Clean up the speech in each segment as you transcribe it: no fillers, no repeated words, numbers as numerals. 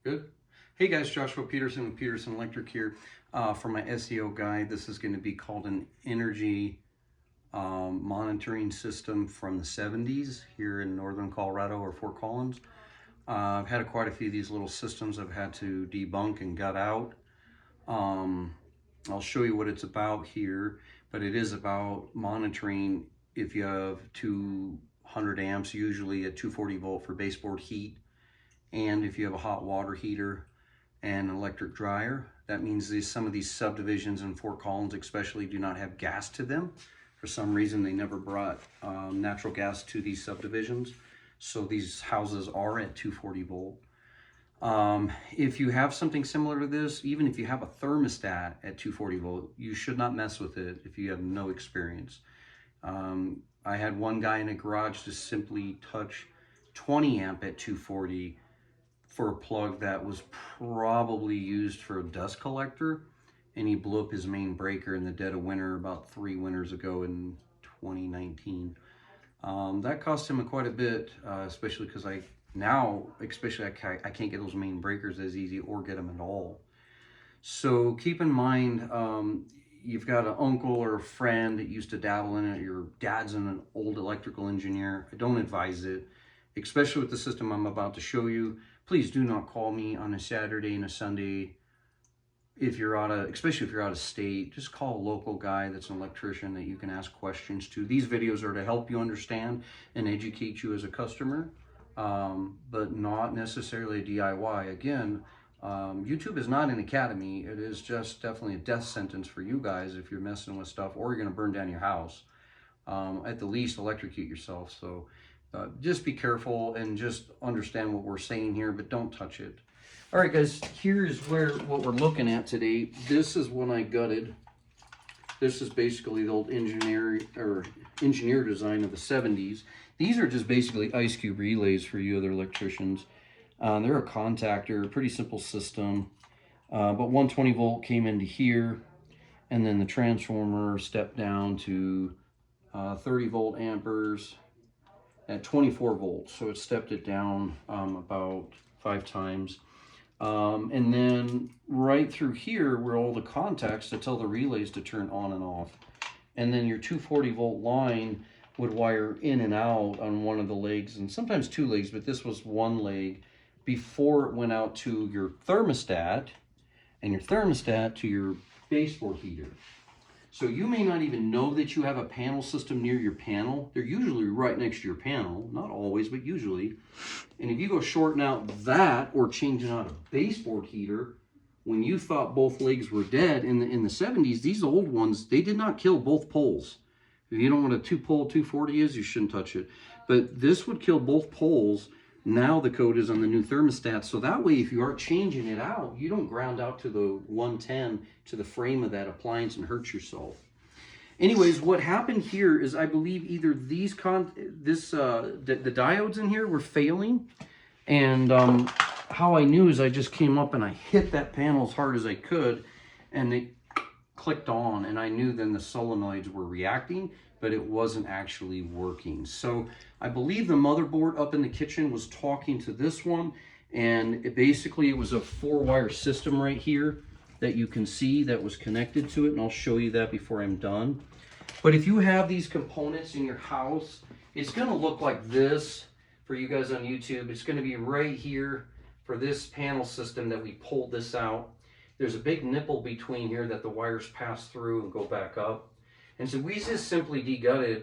Good. Hey guys, Joshua Peterson with Peterson Electric here for my SEO guide. This is going to be called an energy monitoring system from the 70s here in northern Colorado or Fort Collins. I've had quite a few of these little systems I've had to debunk and gut out. I'll show you what it's about here, but it is about monitoring if you have 200 amps, usually at 240 volt for baseboard heat. And if you have a hot water heater and an electric dryer, that means some of these subdivisions in Fort Collins especially do not have gas to them. For some reason, they never brought natural gas to these subdivisions. So these houses are at 240 volt. If you have something similar to this, even if you have a thermostat at 240 volt, you should not mess with it if you have no experience. I had one guy in a garage just simply touch 20 amp at 240 for a plug that was probably used for a dust collector, and he blew up his main breaker in the dead of winter about 3 winters ago in 2019. That cost him quite a bit, especially because I can't get those main breakers as easy or get them at all. So keep in mind, you've got an uncle or a friend that used to dabble in it, your dad's an old electrical engineer. I don't advise it, especially with the system I'm about to show you. Please do not call me on a Saturday and a Sunday if you're especially if you're out of state. Just call a local guy that's an electrician that you can ask questions to. These videos are to help you understand and educate you as a customer, but not necessarily a DIY. Again, YouTube is not an academy. It is just definitely a death sentence for you guys if you're messing with stuff, or you're going to burn down your house. At the least, electrocute yourself. So just be careful and just understand what we're saying here, but don't touch it. All right, guys, here's what we're looking at today. This is when I gutted. This is basically the old engineer design of the 70s. These are just basically ice cube relays for you other electricians. They're a contactor, pretty simple system, but 120 volt came into here, and then the transformer stepped down to 30 volt amperes at 24 volts, so it stepped it down about 5 times. And then right through here were all the contacts to tell the relays to turn on and off. And then your 240 volt line would wire in and out on one of the legs, and sometimes 2 legs, but this was 1 leg, before it went out to your thermostat, and your thermostat to your baseboard heater. So you may not even know that you have a panel system near your panel. They're usually right next to your panel, not always, but usually. And if you go shorting out that or changing out a baseboard heater, when you thought both legs were dead in the 70s, these old ones, they did not kill both poles. If you don't know what a 2-pole 240 is, you shouldn't touch it. But this would kill both poles. Now the code is on the new thermostat, so that way if you are changing it out, you don't ground out to the 110 to the frame of that appliance and hurt yourself. Anyways, what happened here is I believe either the diodes in here were failing, and how I knew is I just came up and I hit that panel as hard as I could, and it clicked on, and I knew then the solenoids were reacting, but it wasn't actually working. So I believe the motherboard up in the kitchen was talking to this one, and it was a 4-wire system right here that you can see that was connected to it, and I'll show you that before I'm done. But if you have these components in your house, it's going to look like this for you guys on YouTube. It's going to be right here for this panel system that we pulled this out. There's a big nipple between here that the wires pass through and go back up. And so we just simply degutted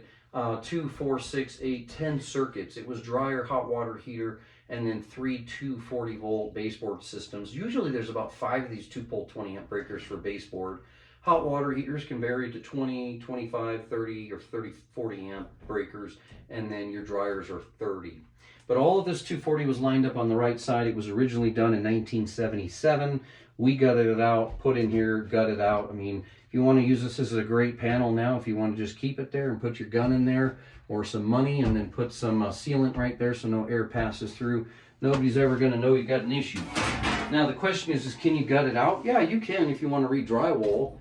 2, 4, 6, 8, 10 circuits. It was dryer, hot water heater, and then 3 240 volt baseboard systems. Usually there's about 5 of these 2-pole 20 amp breakers for baseboard. Hot water heaters can vary to 20, 25, 30, or 30, 40 amp breakers, and then your dryers are 30. But all of this 240 was lined up on the right side. It was originally done in 1977. We gutted it out, put in here, gutted out. I mean, if you want to use this as a great panel now, if you want to just keep it there and put your gun in there, or some money, and then put some sealant right there so no air passes through, nobody's ever going to know you got an issue. Now the question is can you gut it out? Yeah, you can if you want to re-drywall,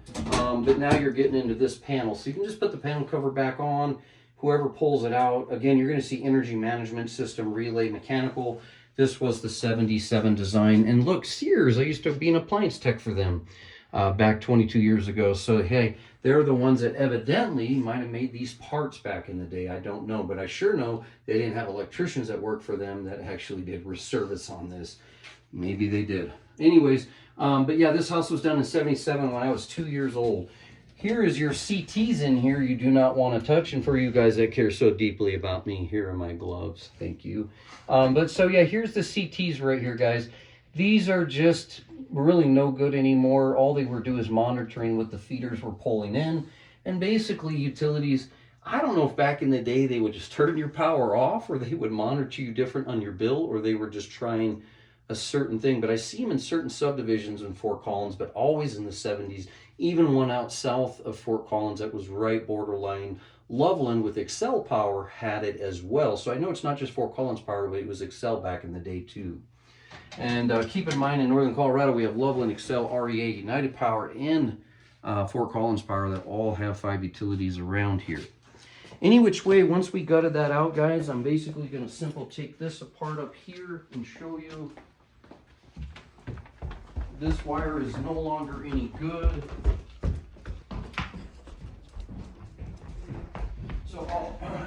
but now you're getting into this panel. So you can just put the panel cover back on. Whoever pulls it out, again, you're going to see energy management system, relay, mechanical. This was the 77 design. And look, Sears, I used to be an appliance tech for them back 22 years ago. So, hey, they're the ones that evidently might have made these parts back in the day. I don't know, but I sure know they didn't have electricians that worked for them that actually did service on this. Maybe they did. Anyways, but yeah, this house was done in 77 when I was 2 years old. Here is your CTs in here you do not want to touch. And for you guys that care so deeply about me, here are my gloves. Thank you. But so yeah, here's the CTs right here, guys. These are just really no good anymore. All they were doing is monitoring what the feeders were pulling in. And basically utilities, I don't know if back in the day they would just turn your power off, or they would monitor you different on your bill, or they were just trying a certain thing. But I see them in certain subdivisions in Fort Collins, but always in the 70s. Even one out south of Fort Collins that was right borderline Loveland with Excel Power had it as well. So I know it's not just Fort Collins Power, but it was Excel back in the day too. And keep in mind, in Northern Colorado, we have Loveland, Excel, REA, United Power, and Fort Collins Power that all have 5 utilities around here. Any which way, once we gutted that out, guys, I'm basically going to simply take this apart up here and show you this wire is no longer any good. So,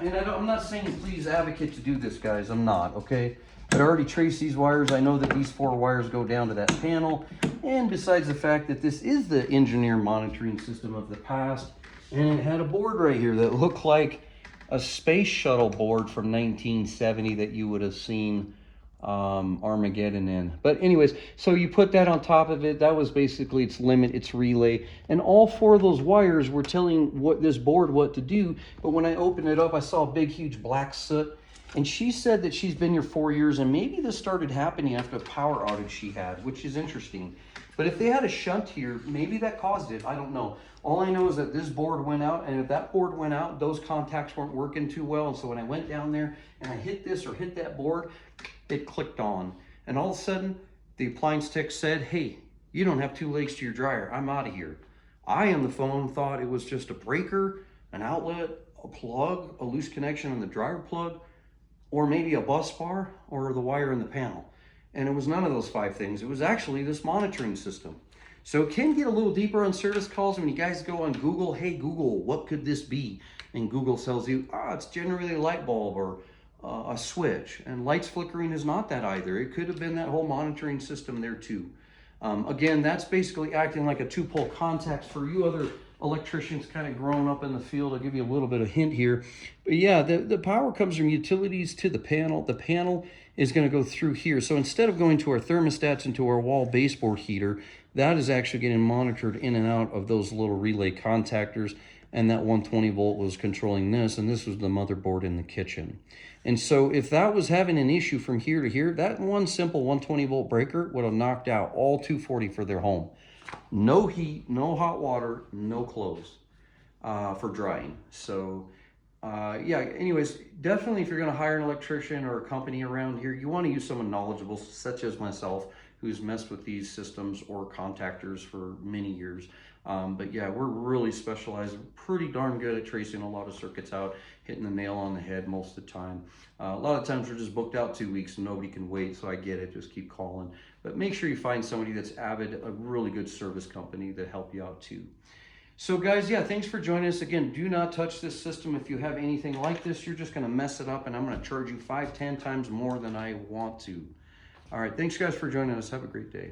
and I'm not saying please advocate to do this, guys. I'm not, okay? But I already traced these wires. I know that these 4 wires go down to that panel. And besides the fact that this is the engineer monitoring system of the past, and it had a board right here that looked like a space shuttle board from 1970 that you would have seen Armageddon in. But anyways, so you put that on top of it. That was basically its limit, its relay. And all 4 of those wires were telling this board what to do. But when I opened it up, I saw a big, huge black soot. And she said that she's been here 4 years, and maybe this started happening after a power outage she had, which is interesting. But if they had a shunt here, maybe that caused it. I don't know. All I know is that this board went out, and if that board went out, those contacts weren't working too well. And so when I went down there and I hit this or hit that board, it clicked on. And all of a sudden, the appliance tech said, hey, you don't have 2 legs to your dryer. I'm out of here. I, on the phone, thought it was just a breaker, an outlet, a plug, a loose connection on the dryer plug, or maybe a bus bar, or the wire in the panel. And it was none of those 5 things. It was actually this monitoring system. So it can get a little deeper on service calls when you guys go on Google, hey Google, what could this be? And Google tells you, it's generally a light bulb or a switch. And lights flickering is not that either. It could have been that whole monitoring system there too. Again, that's basically acting like a 2-pole contacts for you other electricians kind of growing up in the field. I'll give you a little bit of hint here. But yeah, the power comes from utilities to the panel. The panel is going to go through here. So instead of going to our thermostats and to our wall baseboard heater, that is actually getting monitored in and out of those little relay contactors. And that 120 volt was controlling this, and this was the motherboard in the kitchen. And so if that was having an issue from here to here, that one simple 120 volt breaker would have knocked out all 240 for their home. No heat, no hot water, no clothes for drying. So yeah, anyways, definitely if you're going to hire an electrician or a company around here, you want to use someone knowledgeable such as myself who's messed with these systems or contactors for many years. But yeah, we're really specialized, pretty darn good at tracing a lot of circuits out, hitting the nail on the head most of the time. A lot of times we're just booked out 2 weeks and nobody can wait, so I get it, just keep calling. But make sure you find somebody that's avid, a really good service company that help you out too. So guys, yeah, thanks for joining us. Again, do not touch this system. If you have anything like this, you're just gonna mess it up and I'm gonna charge you 5-10 times more than I want to. All right, thanks guys for joining us. Have a great day.